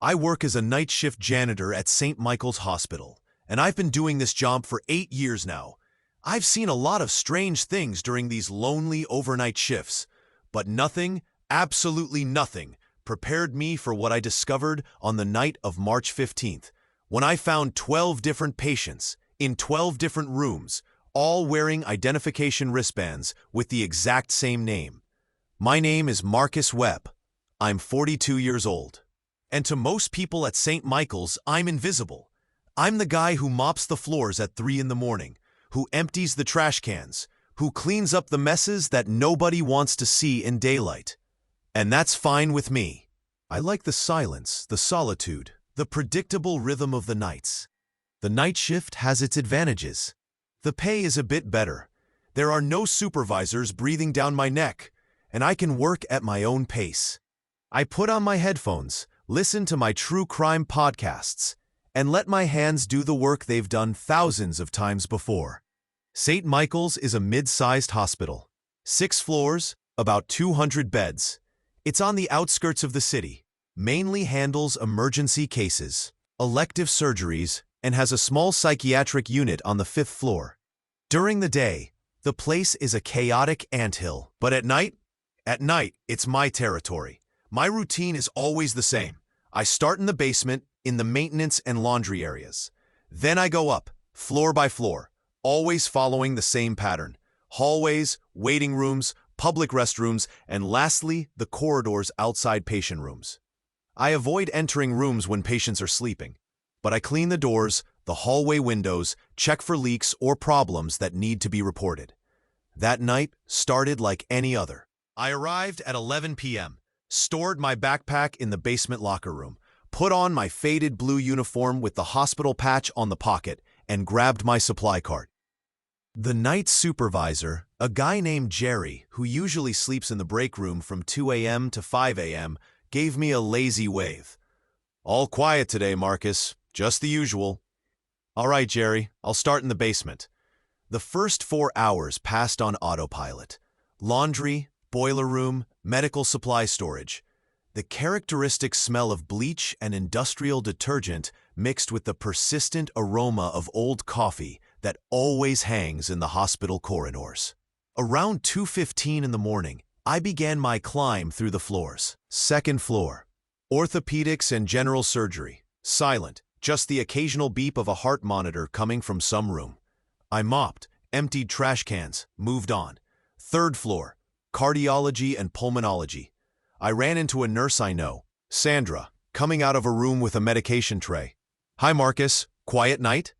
I work as a night shift janitor at St. Michael's Hospital, and I've been doing this job for 8 years now. I've seen a lot of strange things during these lonely overnight shifts, but nothing, absolutely nothing, prepared me for what I discovered on the night of March 15th, when I found 12 different patients in 12 different rooms, all wearing identification wristbands with the exact same name. My name is Marcus Webb. I'm 42 years old. And to most people at St. Michael's, I'm invisible. I'm the guy who mops the floors at 3 in the morning, who empties the trash cans, who cleans up the messes that nobody wants to see in daylight. And that's fine with me. I like the silence, the solitude, the predictable rhythm of the nights. The night shift has its advantages. The pay is a bit better. There are no supervisors breathing down my neck, and I can work at my own pace. I put on my headphones, listen to my true crime podcasts, and let my hands do the work they've done thousands of times before. St. Michael's is a mid-sized hospital. 6 floors, about 200 beds. It's on the outskirts of the city, mainly handles emergency cases, elective surgeries, and has a small psychiatric unit on the 5th floor. During the day, the place is a chaotic anthill, but at night, it's my territory. My routine is always the same. I start in the basement, in the maintenance and laundry areas. Then I go up, floor by floor, always following the same pattern. Hallways, waiting rooms, public restrooms, and lastly, the corridors outside patient rooms. I avoid entering rooms when patients are sleeping, but I clean the doors, the hallway windows, check for leaks or problems that need to be reported. That night started like any other. I arrived at 11 p.m., stored my backpack in the basement locker room, put on my faded blue uniform with the hospital patch on the pocket, and grabbed my supply cart. The night supervisor, a guy named Jerry, who usually sleeps in the break room from 2 a.m. to 5 a.m., gave me a lazy wave. "All quiet today, Marcus. Just the usual." "All right, Jerry, I'll start in the basement." The first 4 hours passed on autopilot. Laundry, boiler room, medical supply storage. The characteristic smell of bleach and industrial detergent mixed with the persistent aroma of old coffee that always hangs in the hospital corridors. Around 2:15 in the morning, I began my climb through the floors. 2nd floor. Orthopedics and general surgery. Silent, just the occasional beep of a heart monitor coming from some room. I mopped, emptied trash cans, moved on. 3rd floor. Cardiology and pulmonology. I ran into a nurse I know, Sandra, coming out of a room with a medication tray. "Hi, Marcus. Quiet night?"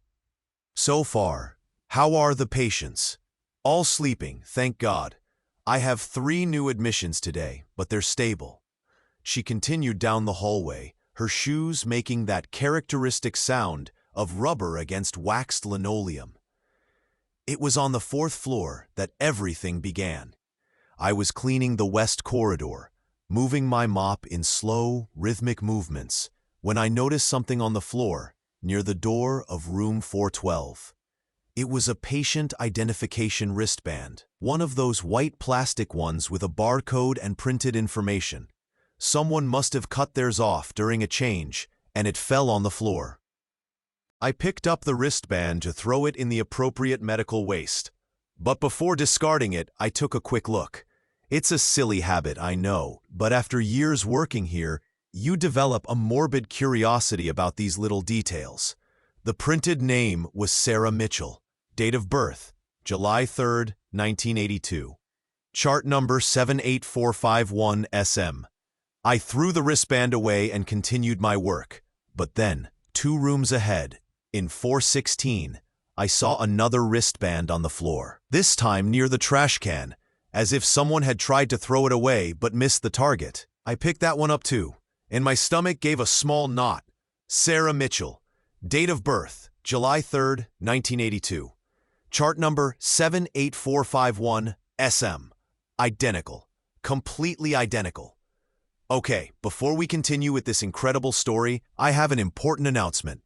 "So far. How are the patients?" "All sleeping, thank God. I have 3 new admissions today, but they're stable." She continued down the hallway, her shoes making that characteristic sound of rubber against waxed linoleum. It was on the 4th floor that everything began. I was cleaning the west corridor, moving my mop in slow, rhythmic movements, when I noticed something on the floor near the door of room 412. It was a patient identification wristband, one of those white plastic ones with a barcode and printed information. Someone must have cut theirs off during a change, and it fell on the floor. I picked up the wristband to throw it in the appropriate medical waste. But before discarding it, I took a quick look. It's a silly habit, I know, but after years working here, you develop a morbid curiosity about these little details. The printed name was Sarah Mitchell. Date of birth, July 3rd, 1982. Chart number 78451 SM. I threw the wristband away and continued my work. But then, 2 rooms ahead, in 416, I saw another wristband on the floor, this time near the trash can, as if someone had tried to throw it away but missed the target. I picked that one up too, and my stomach gave a small knot. Sarah Mitchell. Date of birth, July 3rd, 1982. Chart number 78451 SM. Identical. Completely identical. Okay, before we continue with this incredible story, I have an important announcement.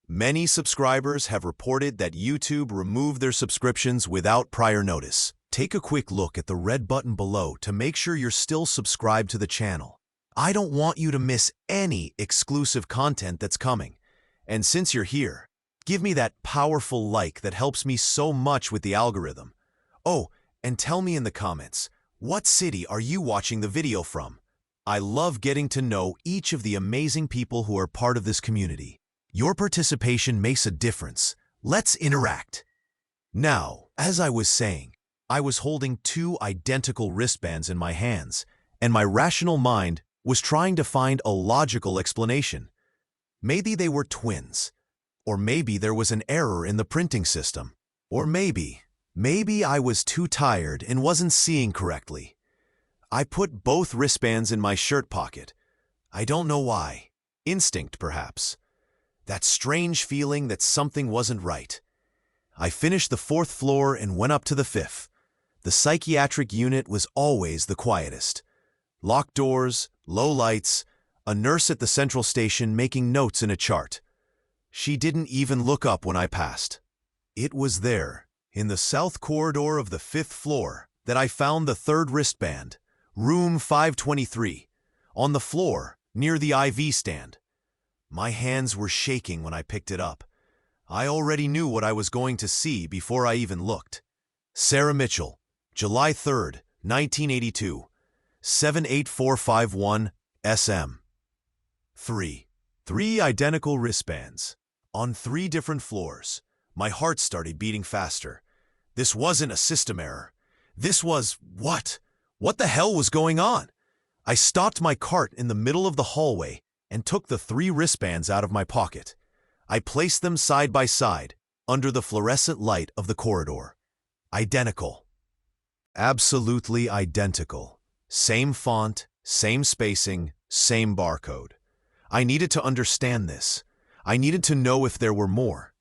Many subscribers have reported that YouTube removed their subscriptions without prior notice. Take a quick look at the red button below to make sure you're still subscribed to the channel. I don't want you to miss any exclusive content that's coming. And since you're here, give me that powerful like that helps me so much with the algorithm. Oh, and tell me in the comments, what city are you watching the video from? I love getting to know each of the amazing people who are part of this community. Your participation makes a difference. Let's interact. Now, as I was saying, I was holding two identical wristbands in my hands, and my rational mind was trying to find a logical explanation. Maybe they were twins, or maybe there was an error in the printing system, or maybe I was too tired and wasn't seeing correctly. I put both wristbands in my shirt pocket. I don't know why. Instinct, perhaps. That strange feeling that something wasn't right. I finished the 4th floor and went up to the 5th. The psychiatric unit was always the quietest. Locked doors, low lights, a nurse at the central station making notes in a chart. She didn't even look up when I passed. It was there, in the south corridor of the 5th floor, that I found the 3rd wristband, room 523, on the floor near the IV stand. My hands were shaking when I picked it up. I already knew what I was going to see before I even looked. Sarah Mitchell, July 3rd, 1982, 78451 SM. 3 identical wristbands, on 3 different floors. My heart started beating faster. This wasn't a system error. This was what? What the hell was going on? I stopped my cart in the middle of the hallway and took the 3 wristbands out of my pocket. I placed them side by side, under the fluorescent light of the corridor. Identical. Absolutely identical. Same font, same spacing, same barcode. I needed to understand this. I needed to know if there were more.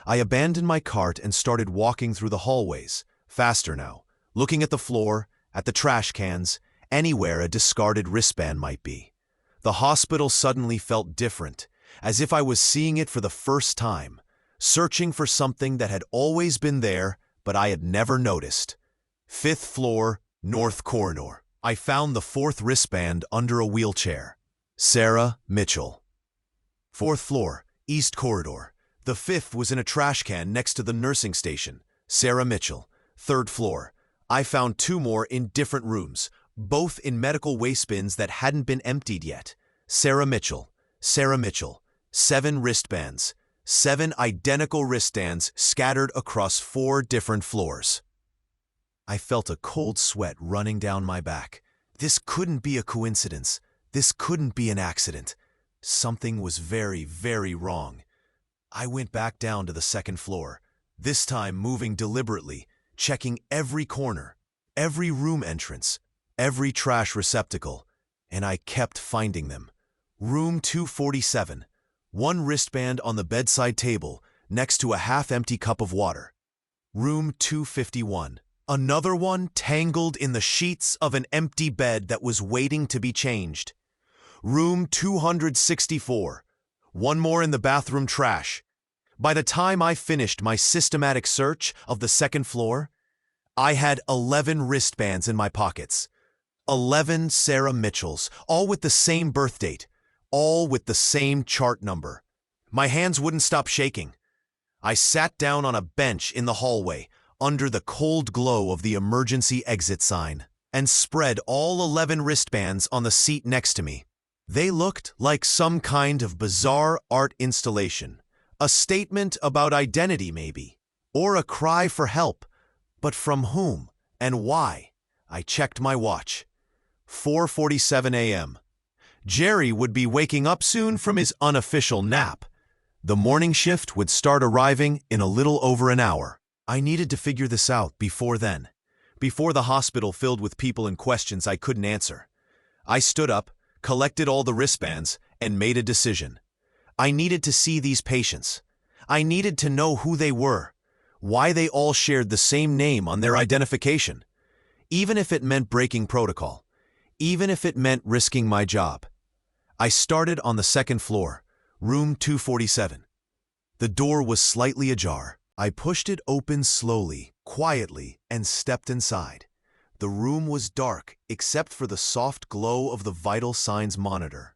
I abandoned my cart and started walking through the hallways, faster now, looking at the floor, at the trash cans, anywhere a discarded wristband might be. The hospital suddenly felt different, as if I was seeing it for the first time, searching for something that had always been there, but I had never noticed. 5th floor, north corridor. I found the 4th wristband under a wheelchair. Sarah Mitchell. 4th floor, east corridor. The 5th was in a trash can next to the nursing station. Sarah Mitchell. 3rd floor. I found 2 more in different rooms, both in medical waste bins that hadn't been emptied yet. Sarah Mitchell. Sarah Mitchell. 7 wristbands. 7 identical wristbands scattered across 4 different floors. I felt a cold sweat running down my back. This couldn't be a coincidence. This couldn't be an accident. Something was very, very wrong. I went back down to the 2nd floor, this time moving deliberately, checking every corner, every room entrance, every trash receptacle, and I kept finding them. Room 247, 1 wristband on the bedside table next to a half-empty cup of water. Room 251, another one tangled in the sheets of an empty bed that was waiting to be changed. Room 264, 1 more in the bathroom trash. By the time I finished my systematic search of the 2nd floor, I had 11 wristbands in my pockets. 11 Sarah Mitchells, all with the same birth date, all with the same chart number. My hands wouldn't stop shaking. I sat down on a bench in the hallway, under the cold glow of the emergency exit sign, and spread all 11 wristbands on the seat next to me. They looked like some kind of bizarre art installation, a statement about identity maybe, or a cry for help. But from whom and why? I checked my watch. 4:47 a.m. Jerry would be waking up soon from his unofficial nap. The morning shift would start arriving in a little over an hour. I needed to figure this out before then, before the hospital filled with people and questions I couldn't answer. I stood up, collected all the wristbands, and made a decision. I needed to see these patients. I needed to know who they were, why they all shared the same name on their identification, even if it meant breaking protocol, even if it meant risking my job. I started on the 2nd floor, room 247. The door was slightly ajar. I pushed it open slowly, quietly, and stepped inside. The room was dark except for the soft glow of the vital signs monitor.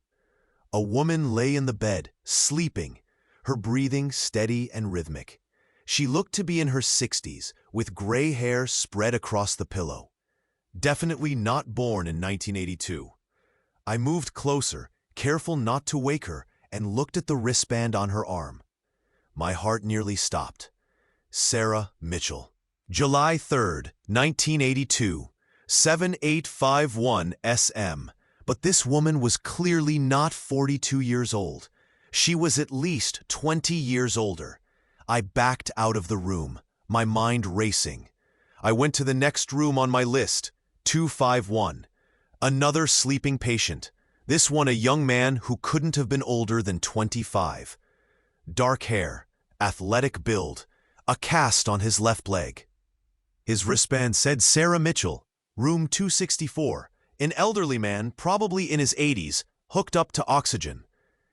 A woman lay in the bed, sleeping, her breathing steady and rhythmic. She looked to be in her 60s, with gray hair spread across the pillow. Definitely not born in 1982. I moved closer, careful not to wake her, and looked at the wristband on her arm. My heart nearly stopped. Sarah Mitchell. July 3rd, 1982, 7851 SM. But this woman was clearly not 42 years old. She was at least 20 years older. I backed out of the room, my mind racing. I went to the next room on my list, 251. Another sleeping patient, this one a young man who couldn't have been older than 25. Dark hair, athletic build, a cast on his left leg. His wristband said Sarah Mitchell, room 264, an elderly man, probably in his 80s, hooked up to oxygen.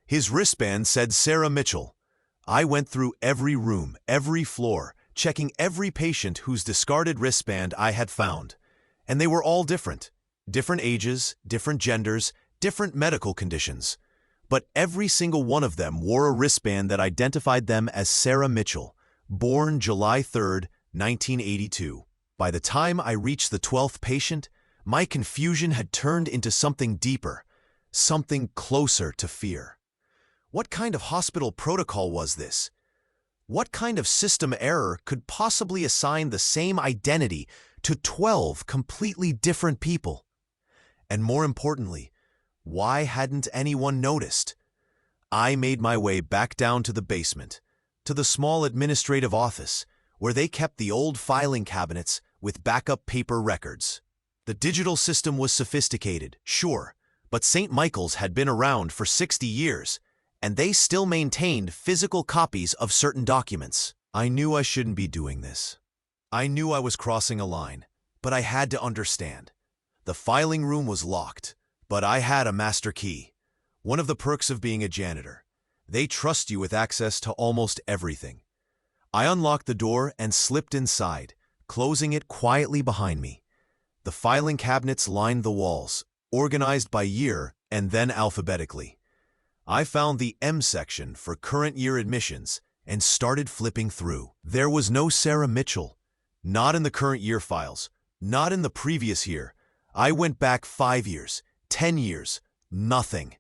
His wristband said Sarah Mitchell. I went through every room, every floor, checking every patient whose discarded wristband I had found. And they were all different. Different ages, different genders, different medical conditions. But every single one of them wore a wristband that identified them as Sarah Mitchell, born July 3rd, 1982. By the time I reached the 12th patient, my confusion had turned into something deeper, something closer to fear. What kind of hospital protocol was this? What kind of system error could possibly assign the same identity to 12 completely different people? And more importantly, why hadn't anyone noticed? I made my way back down to the basement, to the small administrative office, where they kept the old filing cabinets with backup paper records. The digital system was sophisticated, sure, but St. Michael's had been around for 60 years, and they still maintained physical copies of certain documents. I knew I shouldn't be doing this. I knew I was crossing a line, but I had to understand. The filing room was locked, but I had a master key. One of the perks of being a janitor. They trust you with access to almost everything. I unlocked the door and slipped inside, closing it quietly behind me. The filing cabinets lined the walls, organized by year and then alphabetically. I found the M section for current year admissions and started flipping through. There was no Sarah Mitchell, not in the current year files, not in the previous year. I went back 5 years, 10 years, nothing.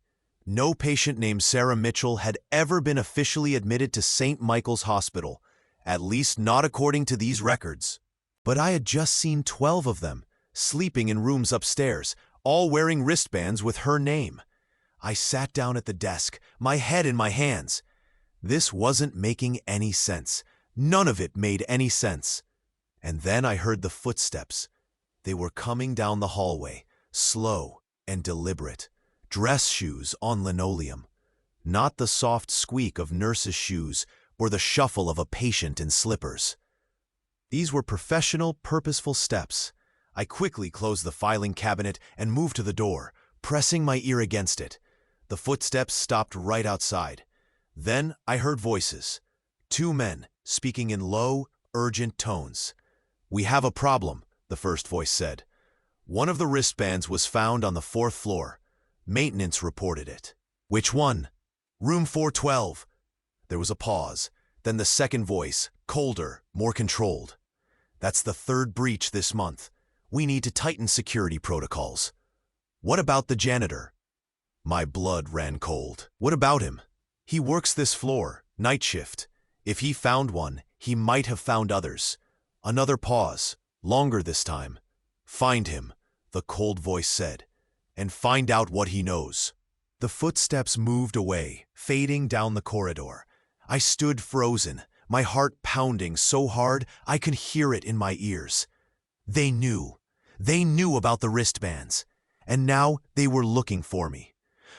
No patient named Sarah Mitchell had ever been officially admitted to St. Michael's Hospital, at least not according to these records. But I had just seen 12 of them, sleeping in rooms upstairs, all wearing wristbands with her name. I sat down at the desk, my head in my hands. This wasn't making any sense. None of it made any sense. And then I heard the footsteps. They were coming down the hallway, slow and deliberate. Dress shoes on linoleum. Not the soft squeak of nurses' shoes or the shuffle of a patient in slippers. These were professional, purposeful steps. I quickly closed the filing cabinet and moved to the door, pressing my ear against it. The footsteps stopped right outside. Then I heard voices. 2 men, speaking in low, urgent tones. "We have a problem," the first voice said. "One of the wristbands was found on the 4th floor. Maintenance reported it." "Which one?" "Room 412. There was a pause. Then the second voice, colder, more controlled. "That's the 3rd breach this month. We need to tighten security protocols." "What about the janitor?" My blood ran cold. "What about him? He works this floor, night shift. If he found one, he might have found others." Another pause, longer this time. "Find him," the cold voice said, "and find out what he knows." The footsteps moved away, fading down the corridor. I stood frozen, my heart pounding so hard I could hear it in my ears. They knew. They knew about the wristbands, and now they were looking for me.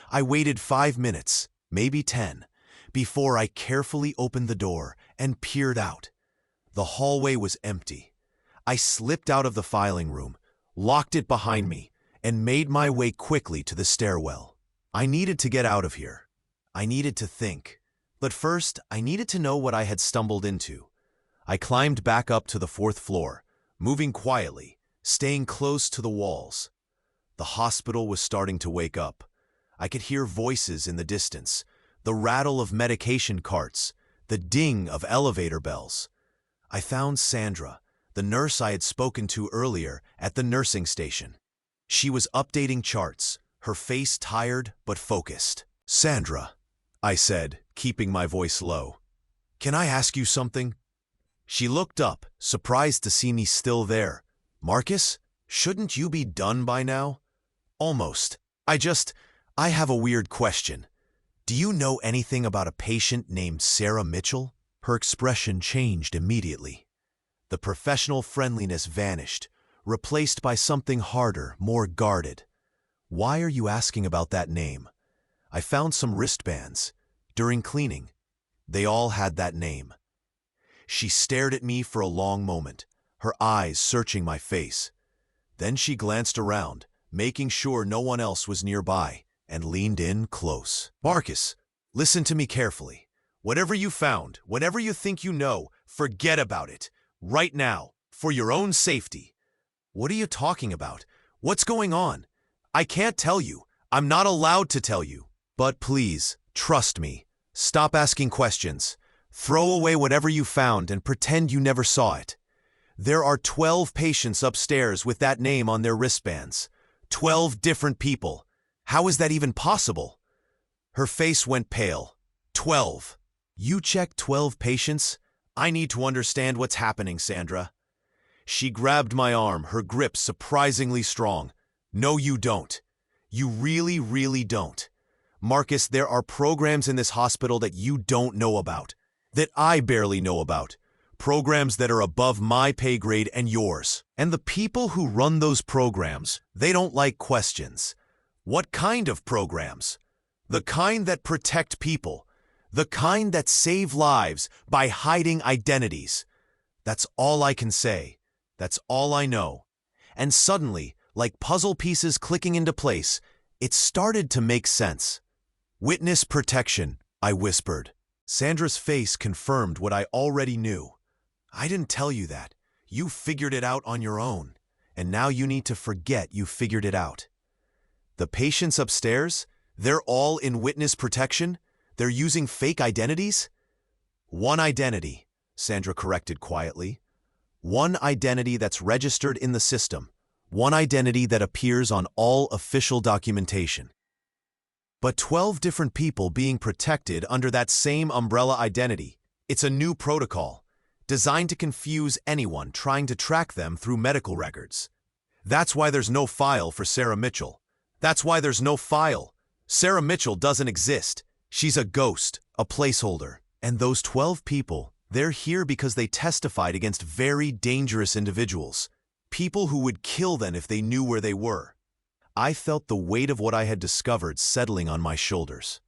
I waited 5 minutes, maybe 10, before I carefully opened the door and peered out. The hallway was empty. I slipped out of the filing room, locked it behind me, and made my way quickly to the stairwell. I needed to get out of here. I needed to think. But first, I needed to know what I had stumbled into. I climbed back up to the 4th floor, moving quietly, staying close to the walls. The hospital was starting to wake up. I could hear voices in the distance, the rattle of medication carts, the ding of elevator bells. I found Sandra, the nurse I had spoken to earlier, at the nursing station. She was updating charts, her face tired but focused. "Sandra," I said, keeping my voice low, "can I ask you something?" She looked up, surprised to see me still there. "Marcus, shouldn't you be done by now?" "Almost. I have a weird question. Do you know anything about a patient named Sarah Mitchell?" Her expression changed immediately. The professional friendliness vanished, replaced by something harder, more guarded. "Why are you asking about that name?" "I found some wristbands. During cleaning. They all had that name." She stared at me for a long moment, her eyes searching my face. Then she glanced around, making sure no one else was nearby, and leaned in close. "Marcus, listen to me carefully. Whatever you found, whatever you think you know, forget about it. Right now, for your own safety." "What are you talking about? What's going on?" "I can't tell you. I'm not allowed to tell you. But please, trust me. Stop asking questions. Throw away whatever you found and pretend you never saw it. There are 12 patients upstairs with that name on their wristbands. 12 different people. How is that even possible?" Her face went pale. 12. You checked 12 patients? I need to understand what's happening, Sandra. She grabbed my arm, her grip surprisingly strong. "No, you don't. You really, really don't. Marcus, there are programs in this hospital that you don't know about, that I barely know about. Programs that are above my pay grade and yours. And the people who run those programs, they don't like questions. What kind of programs? The kind that protect people. The kind that save lives by hiding identities. That's all I can say. That's all I know." And suddenly, like puzzle pieces clicking into place, it started to make sense. "Witness protection," I whispered. Sandra's face confirmed what I already knew. "I didn't tell you that. You figured it out on your own, and now you need to forget you figured it out." "The patients upstairs? They're all in witness protection? They're using fake identities?" "One identity," Sandra corrected quietly. "One identity that's registered in the system. One identity that appears on all official documentation. But 12 different people being protected under that same umbrella identity. It's a new protocol, designed to confuse anyone trying to track them through medical records. That's why there's no file for Sarah Mitchell. That's why there's no file. Sarah Mitchell doesn't exist. She's a ghost, a placeholder. And those 12 people, they're here because they testified against very dangerous individuals. People who would kill them if they knew where they were." I felt the weight of what I had discovered settling on my shoulders.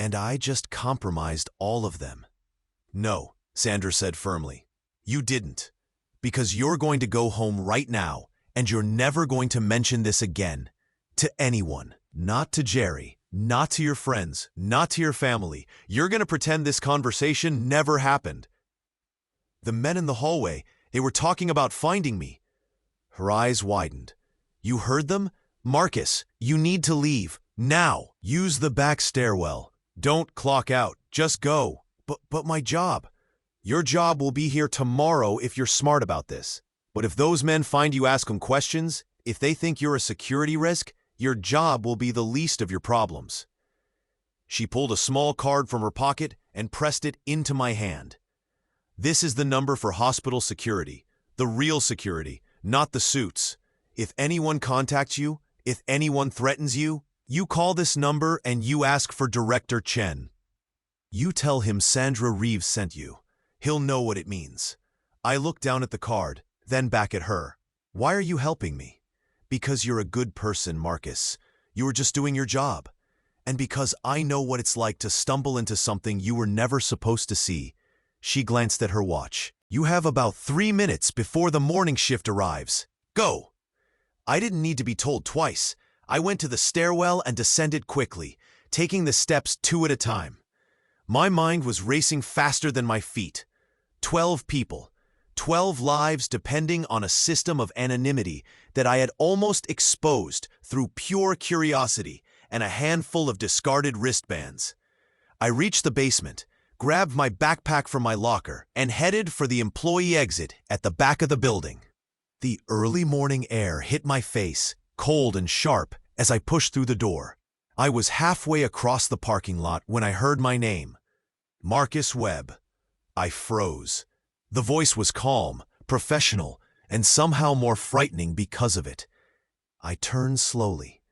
And I just compromised all of them. "No," Sandra said firmly. "You didn't. Because you're going to go home right now, and you're never going to mention this again. To anyone. Not to Jerry. Not to your friends. Not to your family. You're going to pretend this conversation never happened." "The men in the hallway, they were talking about finding me." Her eyes widened. "You heard them? Marcus, you need to leave. Now. Use the back stairwell. Don't clock out. Just go." But my job." "Your job will be here tomorrow if you're smart about this. But if those men find you ask them questions, if they think you're a security risk, your job will be the least of your problems." She pulled a small card from her pocket and pressed it into my hand. "This is the number for hospital security. The real security, not the suits. If anyone contacts you, if anyone threatens you, you call this number and you ask for Director Chen. You tell him Sandra Reeves sent you. He'll know what it means." I looked down at the card, then back at her. "Why are you helping me?" "Because you're a good person, Marcus. You were just doing your job. And because I know what it's like to stumble into something you were never supposed to see." She glanced at her watch. "You have about 3 minutes before the morning shift arrives. Go." I didn't need to be told twice. I went to the stairwell and descended quickly, taking the steps 2 at a time. My mind was racing faster than my feet. 12 people. 12 lives depending on a system of anonymity that I had almost exposed through pure curiosity and a handful of discarded wristbands. I reached the basement, grabbed my backpack from my locker, and headed for the employee exit at the back of the building. The early morning air hit my face, cold and sharp, as I pushed through the door. I was halfway across the parking lot when I heard my name. Marcus Webb. I froze. The voice was calm, professional, and somehow more frightening because of it. I turned slowly.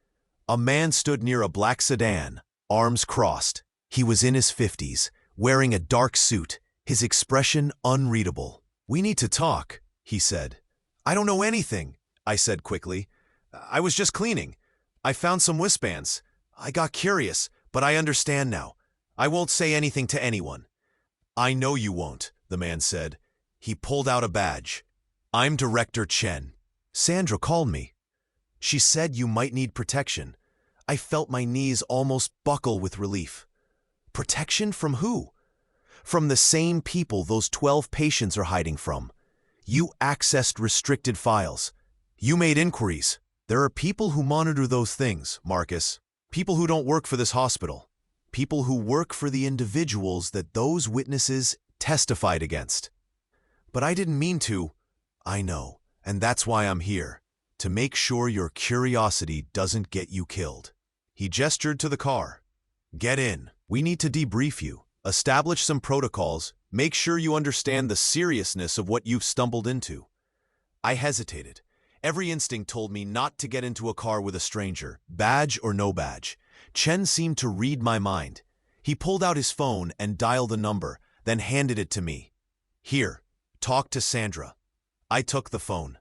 A man stood near a black sedan, arms crossed. He was in his 50s, wearing a dark suit, his expression unreadable. "We need to talk," he said. "I don't know anything," I said quickly. "I was just cleaning. I found some wristbands. I got curious, but I understand now. I won't say anything to anyone." "I know you won't," the man said. He pulled out a badge. "I'm Director Chen. Sandra called me. She said you might need protection." I felt my knees almost buckle with relief. Protection from who? From the same people those 12 patients are hiding from. You accessed restricted files. You made inquiries. There are people who monitor those things, Marcus. People who don't work for this hospital. People who work for the individuals that those witnesses testified against. But I didn't mean to. I know, and that's why I'm here. To make sure your curiosity doesn't get you killed. He gestured to the car. "Get in. We need to debrief you, establish some protocols, make sure you understand the seriousness of what you've stumbled into." I hesitated. Every instinct told me not to get into a car with a stranger, badge or no badge. Chen seemed to read my mind. He pulled out his phone and dialed the number, then handed it to me. "Here, talk to Sandra." I took the phone.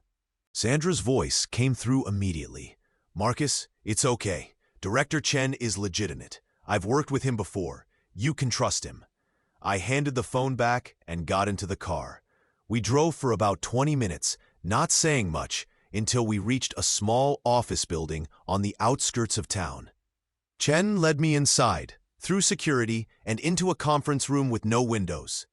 Sandra's voice came through immediately. "Marcus, it's okay. Director Chen is legitimate. I've worked with him before. You can trust him." I handed the phone back and got into the car. We drove for about 20 minutes, not saying much, until we reached a small office building on the outskirts of town. Chen led me inside, through security, and into a conference room with no windows.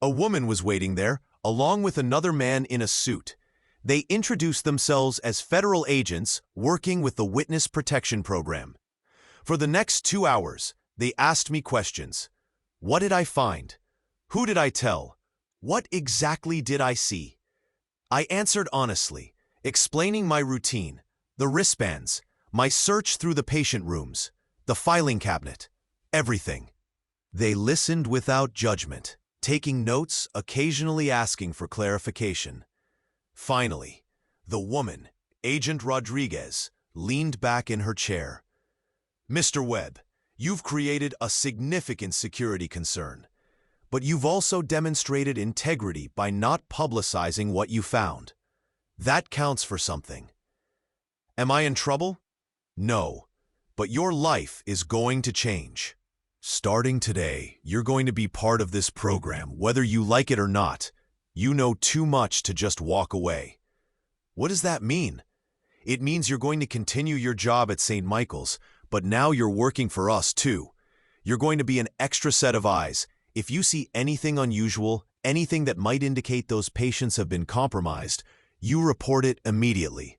A woman was waiting there, along with another man in a suit. They introduced themselves as federal agents working with the Witness Protection Program. For the next 2 hours, they asked me questions. What did I find? Who did I tell? What exactly did I see? I answered honestly, explaining my routine, the wristbands, my search through the patient rooms, the filing cabinet, everything. They listened without judgment, taking notes, occasionally asking for clarification. Finally, the woman, Agent Rodriguez, leaned back in her chair. "Mr. Webb, you've created a significant security concern, but you've also demonstrated integrity by not publicizing what you found. That counts for something. Am I in trouble? No, but your life is going to change. Starting today, you're going to be part of this program, whether you like it or not. You know too much to just walk away." What does that mean? It means you're going to continue your job at St. Michael's, but now you're working for us too. You're going to be an extra set of eyes. If you see anything unusual, anything that might indicate those patients have been compromised, you report it immediately.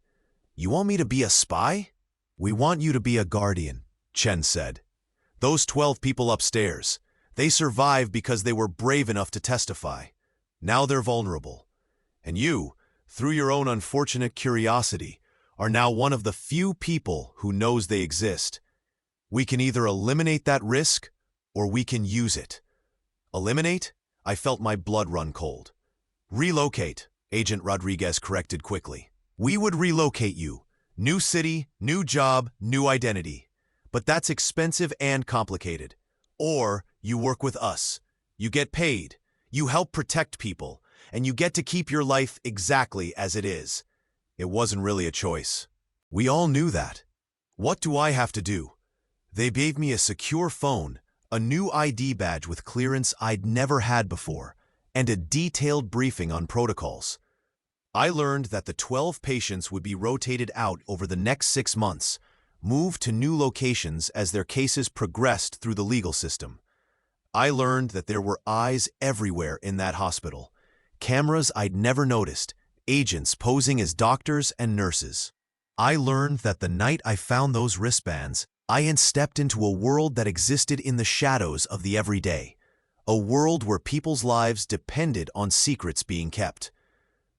"You want me to be a spy?" "We want you to be a guardian," Chen said. "Those 12 people upstairs, they survived because they were brave enough to testify. Now they're vulnerable. And you, through your own unfortunate curiosity, are now one of the few people who knows they exist. We can either eliminate that risk, or we can use it." "Eliminate?" I felt my blood run cold. "Relocate," Agent Rodriguez corrected quickly. "We would relocate you. New city, new job, new identity. But that's expensive and complicated. Or you work with us. You get paid. You help protect people, and you get to keep your life exactly as it is." It wasn't really a choice. We all knew that. What do I have to do? They gave me a secure phone, a new ID badge with clearance I'd never had before, and a detailed briefing on protocols. I learned that the 12 patients would be rotated out over the next 6 months, moved to new locations as their cases progressed through the legal system. I learned that there were eyes everywhere in that hospital, cameras I'd never noticed, agents posing as doctors and nurses. I learned that the night I found those wristbands, I had stepped into a world that existed in the shadows of the everyday, a world where people's lives depended on secrets being kept.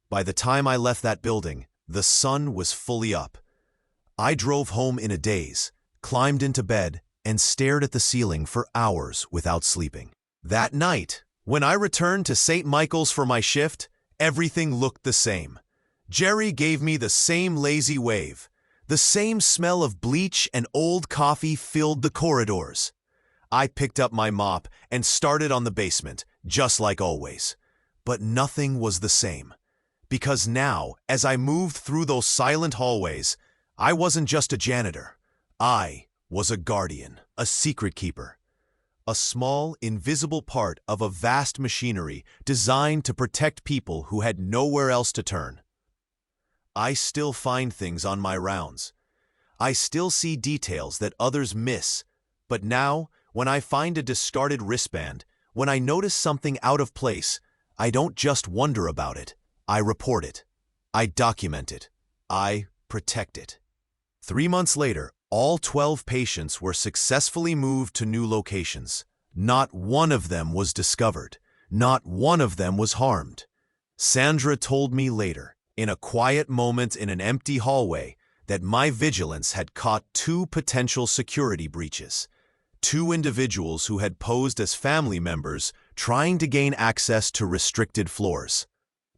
By the time I left that building, the sun was fully up. I drove home in a daze, climbed into bed, and stared at the ceiling for hours without sleeping. That night, when I returned to St. Michael's for my shift, everything looked the same. Jerry gave me the same lazy wave. The same smell of bleach and old coffee filled the corridors. I picked up my mop and started on the basement, just like always. But nothing was the same. Because now, as I moved through those silent hallways, I wasn't just a janitor. I was a guardian, a secret keeper. A small, invisible part of a vast machinery designed to protect people who had nowhere else to turn. I still find things on my rounds. I still see details that others miss. But now, when I find a discarded wristband, when I notice something out of place, I don't just wonder about it. I report it. I document it. I protect it. 3 months later, all 12 patients were successfully moved to new locations. Not one of them was discovered. Not one of them was harmed. Sandra told me later, in a quiet moment in an empty hallway, that my vigilance had caught 2 potential security breaches. 2 individuals who had posed as family members trying to gain access to restricted floors.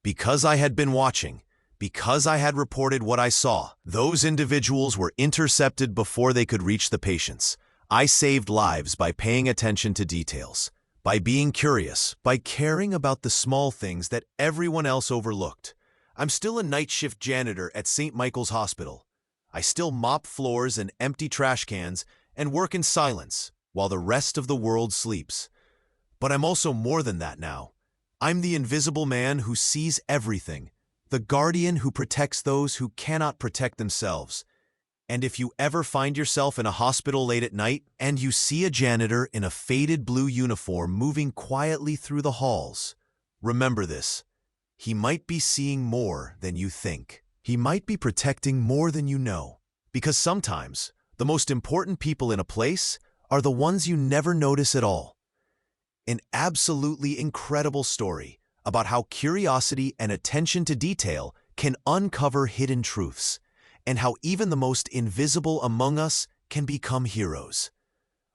Because I had been watching, because I had reported what I saw, those individuals were intercepted before they could reach the patients. I saved lives by paying attention to details, by being curious, by caring about the small things that everyone else overlooked. I'm still a night shift janitor at St. Michael's Hospital. I still mop floors and empty trash cans and work in silence while the rest of the world sleeps. But I'm also more than that now. I'm the invisible man who sees everything, the guardian who protects those who cannot protect themselves. And if you ever find yourself in a hospital late at night and you see a janitor in a faded blue uniform moving quietly through the halls, remember this. He might be seeing more than you think. He might be protecting more than you know. Because sometimes, the most important people in a place are the ones you never notice at all. An absolutely incredible story about how curiosity and attention to detail can uncover hidden truths, and how even the most invisible among us can become heroes.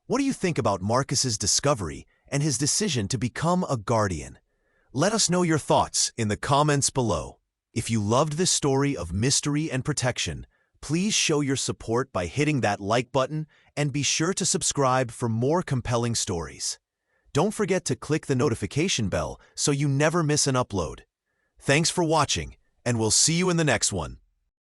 What do you think about Marcus's discovery and his decision to become a guardian? Let us know your thoughts in the comments below. If you loved this story of mystery and protection, please show your support by hitting that like button and be sure to subscribe for more compelling stories. Don't forget to click the notification bell so you never miss an upload. Thanks for watching, and we'll see you in the next one.